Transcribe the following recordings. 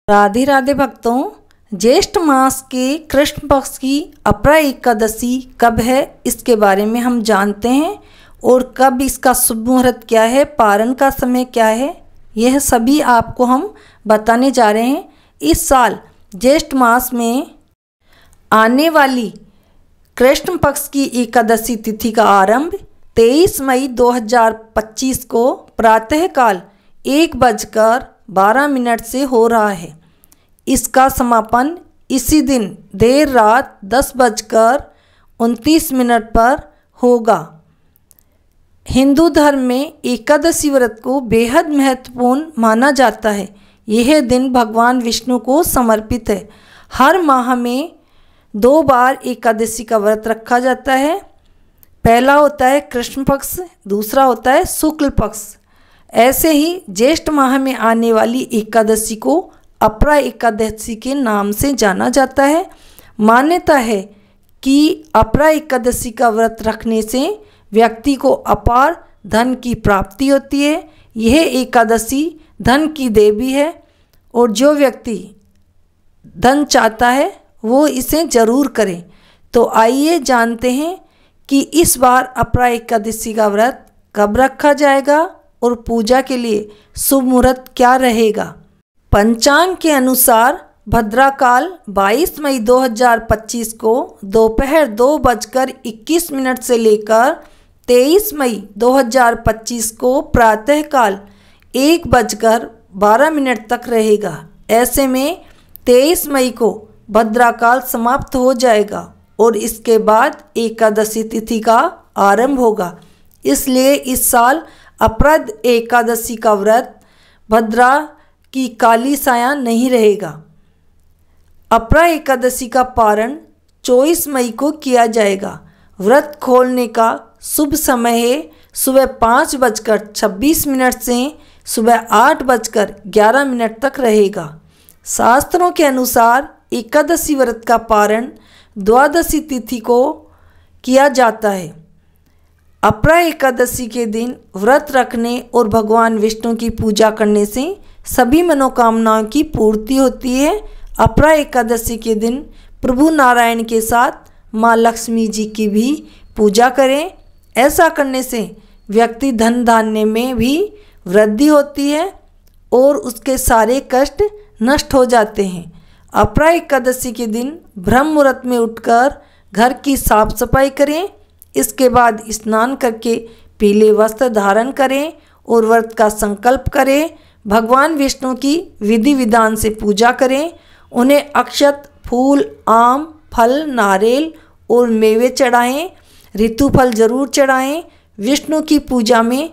राधे राधे भक्तों, ज्येष्ठ मास के कृष्ण पक्ष की अपरा एकादशी कब है इसके बारे में हम जानते हैं और कब इसका शुभ मुहूर्त क्या है, पारण का समय क्या है, यह सभी आपको हम बताने जा रहे हैं। इस साल ज्येष्ठ मास में आने वाली कृष्ण पक्ष की एकादशी तिथि का आरंभ 23 मई 2025 को प्रातःकाल 1:12 से हो रहा है। इसका समापन इसी दिन देर रात 10:29 पर होगा। हिंदू धर्म में एकादशी व्रत को बेहद महत्वपूर्ण माना जाता है। यह दिन भगवान विष्णु को समर्पित है। हर माह में 2 बार एकादशी का व्रत रखा जाता है। पहला होता है कृष्ण पक्ष, दूसरा होता है शुक्ल पक्ष। ऐसे ही ज्येष्ठ माह में आने वाली एकादशी को अपरा एकादशी के नाम से जाना जाता है। मान्यता है कि अपरा एकादशी का व्रत रखने से व्यक्ति को अपार धन की प्राप्ति होती है। यह एकादशी धन की देवी है और जो व्यक्ति धन चाहता है वो इसे जरूर करे। तो आइए जानते हैं कि इस बार अपरा एकादशी का व्रत कब रखा जाएगा और पूजा के लिए शुभ मुहूर्त क्या रहेगा। पंचांग के अनुसार भद्राकाल 22 मई 2025 को दोपहर 2:21 से लेकर 23 मई 2025 को प्रातःकाल 1:12 तक रहेगा। ऐसे में 23 मई को भद्राकाल समाप्त हो जाएगा और इसके बाद एकादशी तिथि का आरंभ होगा। इसलिए इस साल अपरा एकादशी का व्रत भद्रा की काली साया नहीं रहेगा। अपरा एकादशी का पारण 24 मई को किया जाएगा। व्रत खोलने का शुभ समय है सुबह 5:26 से सुबह 8:11 तक रहेगा। शास्त्रों के अनुसार एकादशी व्रत का पारण द्वादशी तिथि को किया जाता है। अपरा एकादशी के दिन व्रत रखने और भगवान विष्णु की पूजा करने से सभी मनोकामनाओं की पूर्ति होती है। अपरा एकादशी के दिन प्रभु नारायण के साथ माँ लक्ष्मी जी की भी पूजा करें। ऐसा करने से व्यक्ति धन धान्य में भी वृद्धि होती है और उसके सारे कष्ट नष्ट हो जाते हैं। अपरा एकादशी के दिन ब्रह्म मुहूर्त में उठकर घर की साफ सफाई करें। इसके बाद स्नान करके पीले वस्त्र धारण करें और व्रत का संकल्प करें। भगवान विष्णु की विधि विधान से पूजा करें। उन्हें अक्षत, फूल, आम, फल, नारियल और मेवे चढ़ाएं। ऋतु फल जरूर चढ़ाएं। विष्णु की पूजा में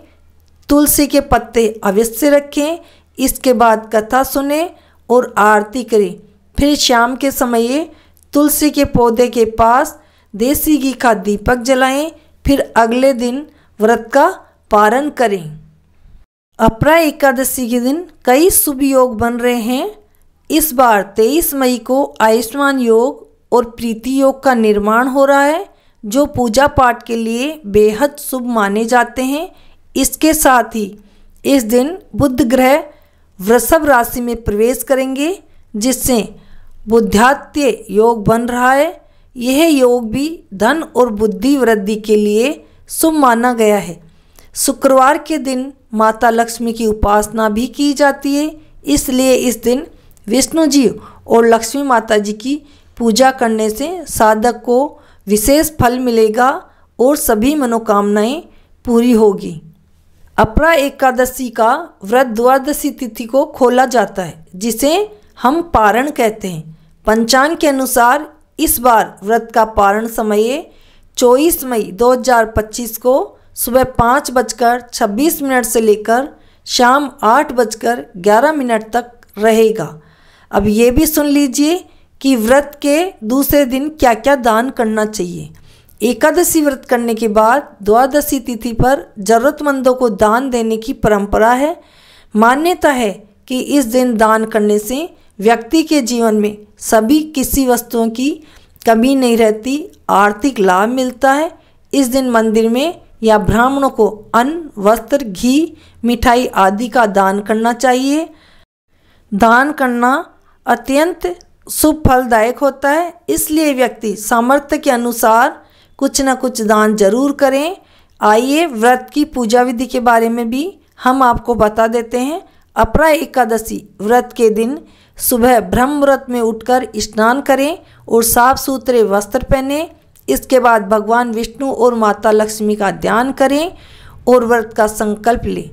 तुलसी के पत्ते अवश्य रखें। इसके बाद कथा सुने और आरती करें। फिर शाम के समय तुलसी के पौधे के पास देसी घी का दीपक जलाएं। फिर अगले दिन व्रत का पारण करें। अपरा एकादशी के दिन कई शुभ योग बन रहे हैं। इस बार 23 मई को आयुष्मान योग और प्रीति योग का निर्माण हो रहा है, जो पूजा पाठ के लिए बेहद शुभ माने जाते हैं। इसके साथ ही इस दिन बुध ग्रह वृषभ राशि में प्रवेश करेंगे, जिससे बुद्धात्य योग बन रहा है। यह योग भी धन और बुद्धि वृद्धि के लिए शुभ माना गया है। शुक्रवार के दिन माता लक्ष्मी की उपासना भी की जाती है। इसलिए इस दिन विष्णु जी और लक्ष्मी माता जी की पूजा करने से साधक को विशेष फल मिलेगा और सभी मनोकामनाएं पूरी होगी। अपरा एकादशी का व्रत द्वादशी तिथि को खोला जाता है, जिसे हम पारण कहते हैं। पंचांग के अनुसार इस बार व्रत का पारण समय 24 मई 2025 को सुबह 5:26 से लेकर शाम 8:11 तक रहेगा। अब ये भी सुन लीजिए कि व्रत के दूसरे दिन क्या क्या दान करना चाहिए। एकादशी व्रत करने के बाद द्वादशी तिथि पर जरूरतमंदों को दान देने की परंपरा है। मान्यता है कि इस दिन दान करने से व्यक्ति के जीवन में सभी किसी वस्तुओं की कमी नहीं रहती, आर्थिक लाभ मिलता है। इस दिन मंदिर में या ब्राह्मणों को अन्न, वस्त्र, घी, मिठाई आदि का दान करना चाहिए। दान करना अत्यंत शुभ फलदायक होता है। इसलिए व्यक्ति सामर्थ्य के अनुसार कुछ न कुछ दान जरूर करें। आइए व्रत की पूजा विधि के बारे में भी हम आपको बता देते हैं। अपरा एकादशी व्रत के दिन सुबह ब्रह्म मुहूर्त में उठकर स्नान करें और साफ सुथरे वस्त्र पहनें। इसके बाद भगवान विष्णु और माता लक्ष्मी का ध्यान करें और व्रत का संकल्प लें।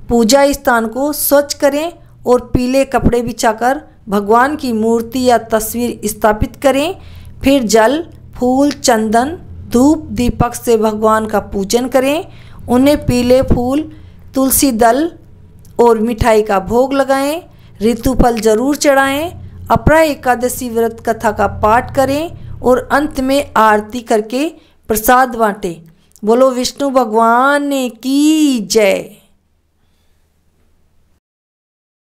पूजा स्थान को स्वच्छ करें और पीले कपड़े बिछाकर भगवान की मूर्ति या तस्वीर स्थापित करें। फिर जल, फूल, चंदन, धूप, दीपक से भगवान का पूजन करें। उन्हें पीले फूल, तुलसी दल और मिठाई का भोग लगाएं। ऋतुफल जरूर चढ़ाएं। अपरा एकादशी व्रत कथा का पाठ करें और अंत में आरती करके प्रसाद बांटें। बोलो विष्णु भगवान की जय।